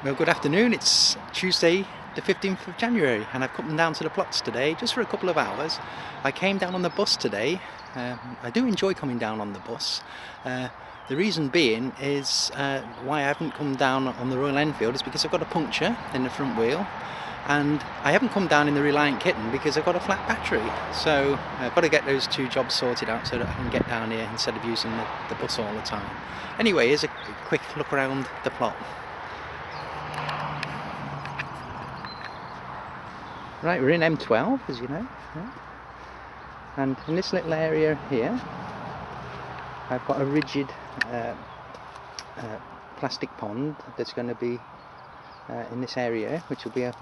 Well, good afternoon. It's Tuesday the 15th of January and I've come down to the plots today just for a couple of hours. I came down on the bus today. I do enjoy coming down on the bus. The reason being is why I haven't come down on the Royal Enfield is because I've got a puncture in the front wheel, and I haven't come down in the Reliant Kitten because I've got a flat battery. So I've got to get those two jobs sorted out so that I can get down here instead of using the bus all the time. Anyway, here's a quick look around the plot. Right, we're in M12, as you know, yeah. And in this little area here I've got a rigid plastic pond that's going to be in this area, which will be a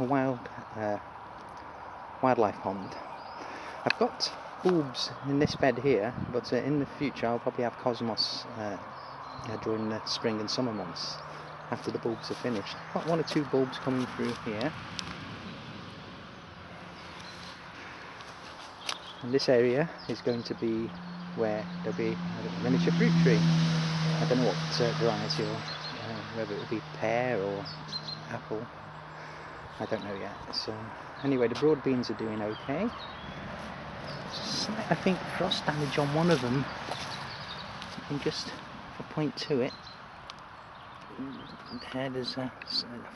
wildlife pond. I've got bulbs in this bed here, but in the future I'll probably have cosmos during the spring and summer months after the bulbs are finished. I've got one or two bulbs coming through here. And this area is going to be where there'll be a miniature fruit tree. I don't know what variety, or whether it will be pear or apple. I don't know yet. So anyway, the broad beans are doing okay. Slight, I think, frost damage on one of them. I can just point to it. There's I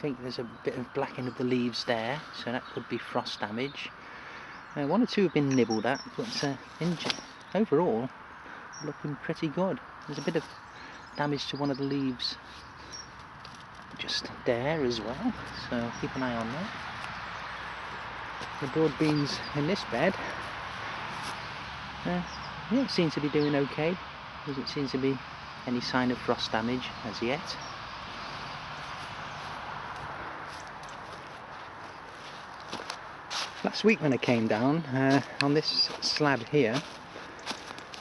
think there's a bit of blackening of the leaves there, so that could be frost damage. One or two have been nibbled at, but overall looking pretty good. There's a bit of damage to one of the leaves just there as well, so keep an eye on that. The broad beans in this bed, yeah, seem to be doing okay. Doesn't seem to be any sign of frost damage as yet. Last week when I came down on this slab here,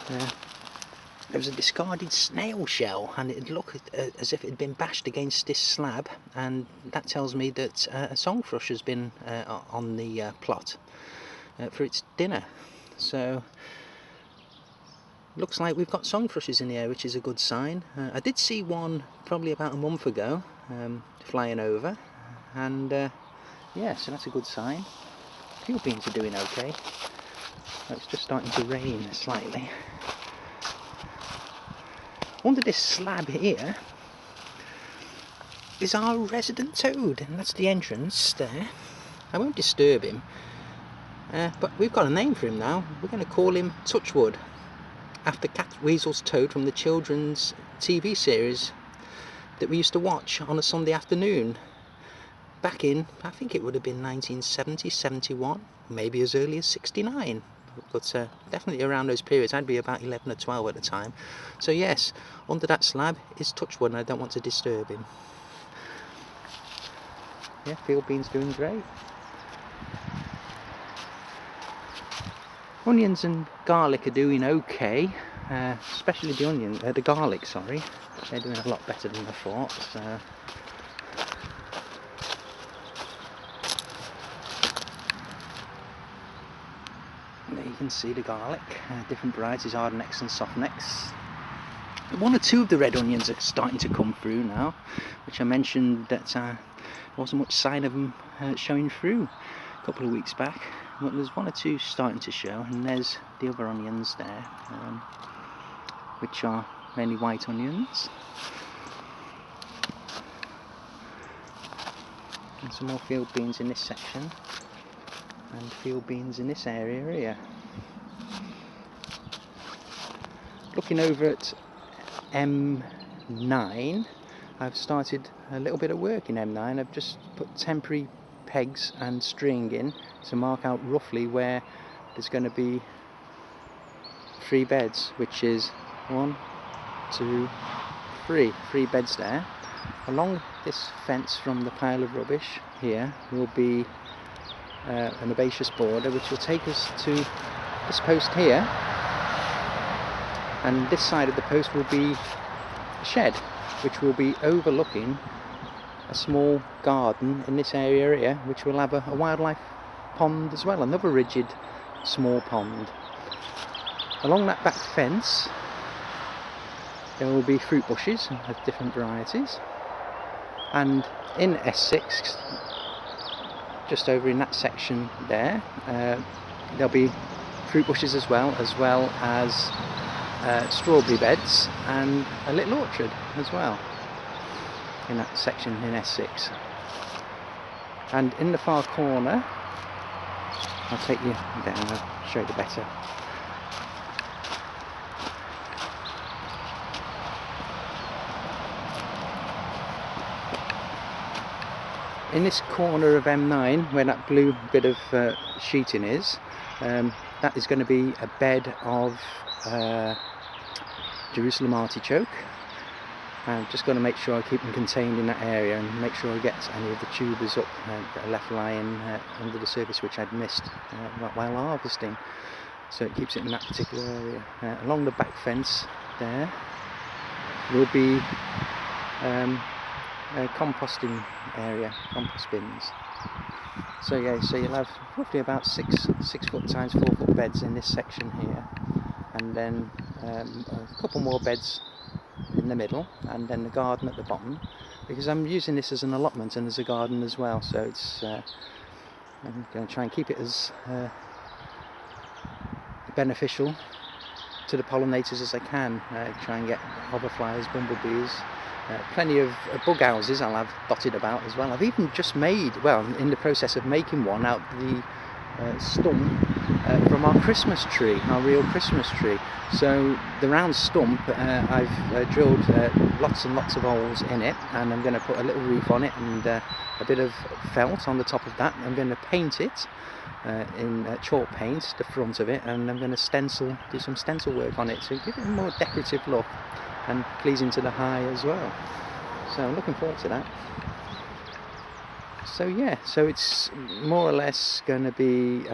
there was a discarded snail shell, and it looked as if it had been bashed against this slab, and that tells me that a song thrush has been on the plot for its dinner. So looks like we've got song thrushes in the air, which is a good sign. I did see one probably about a month ago flying over, and yeah, so that's a good sign. Field beans are doing okay. It's just starting to rain slightly. Under this slab here is our resident toad, and that's the entrance there. I won't disturb him, but we've got a name for him now. We're going to call him Touchwood, after Cat Weasel's Toad from the children's TV series that we used to watch on a Sunday afternoon. Back in, I think it would have been 1970, 71, maybe as early as 69, but definitely around those periods. I'd be about 11 or 12 at the time. So yes, under that slab is Touchwood, and I don't want to disturb him. Yeah, field beans doing great. Onions and garlic are doing okay, especially the garlic, sorry. They're doing a lot better than I thought. So. You can see the garlic, different varieties, hard necks and soft necks. One or two of the red onions are starting to come through now, which I mentioned that there wasn't much sign of them showing through a couple of weeks back. But there's one or two starting to show, and there's the other onions there, which are mainly white onions. And some more field beans in this section, and field beans in this area here. Looking over at M9, I've started a little bit of work in M9. I've just put temporary pegs and string in to mark out roughly where there's going to be 3 beds, which is 1, 2, 3 beds there. Along this fence from the pile of rubbish here will be an herbaceous border, which will take us to this post here, and this side of the post will be a shed which will be overlooking a small garden in this area here, which will have a wildlife pond as well, another rigid small pond. Along that back fence there will be fruit bushes of different varieties, And in S6, just over in that section there, there'll be fruit bushes as well as strawberry beds and a little orchard as well in that section in S6. And in the far corner, I'll take you down and I'll show you better. In this corner of M9, where that blue bit of sheeting is, that is going to be a bed of Jerusalem artichoke. I'm just going to make sure I keep them contained in that area and make sure I get any of the tubers up that are left lying under the surface, which I'd missed while harvesting. So it keeps it in that particular area. Along the back fence there will be a composting area, compost bins. So yeah, so you'll have roughly about 6 foot times 4 foot beds in this section here, and then a couple more beds in the middle, and then the garden at the bottom, because I'm using this as an allotment and as a garden as well. So it's I'm going to try and keep it as beneficial to the pollinators as I can. Try and get hoverflies, bumblebees. Plenty of bug houses I'll have dotted about as well. I've even just made, well, in the process of making one out the stump from our Christmas tree, our real Christmas tree. So the round stump, I've drilled lots and lots of holes in it, and I'm going to put a little roof on it and a bit of felt on the top of that. I'm going to paint it in chalk paint, the front of it, and I'm going to do some stencil work on it to give it a more decorative look and pleasing to the eye as well. So I'm looking forward to that. So yeah, so it's more or less going to be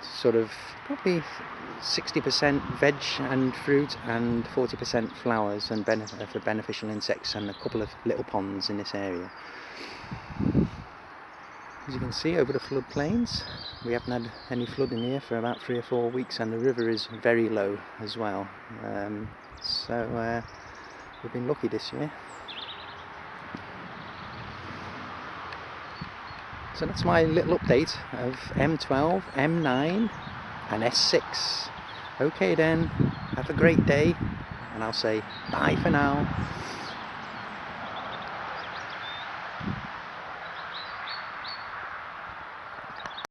sort of probably 60% veg and fruit and 40% flowers and for beneficial insects, and a couple of little ponds in this area. As you can see, over the floodplains, we haven't had any flooding here for about 3 or 4 weeks, and the river is very low as well. So we've been lucky this year. So that's my little update of M12, M9 and S6. Okay then, have a great day, and I'll say bye for now.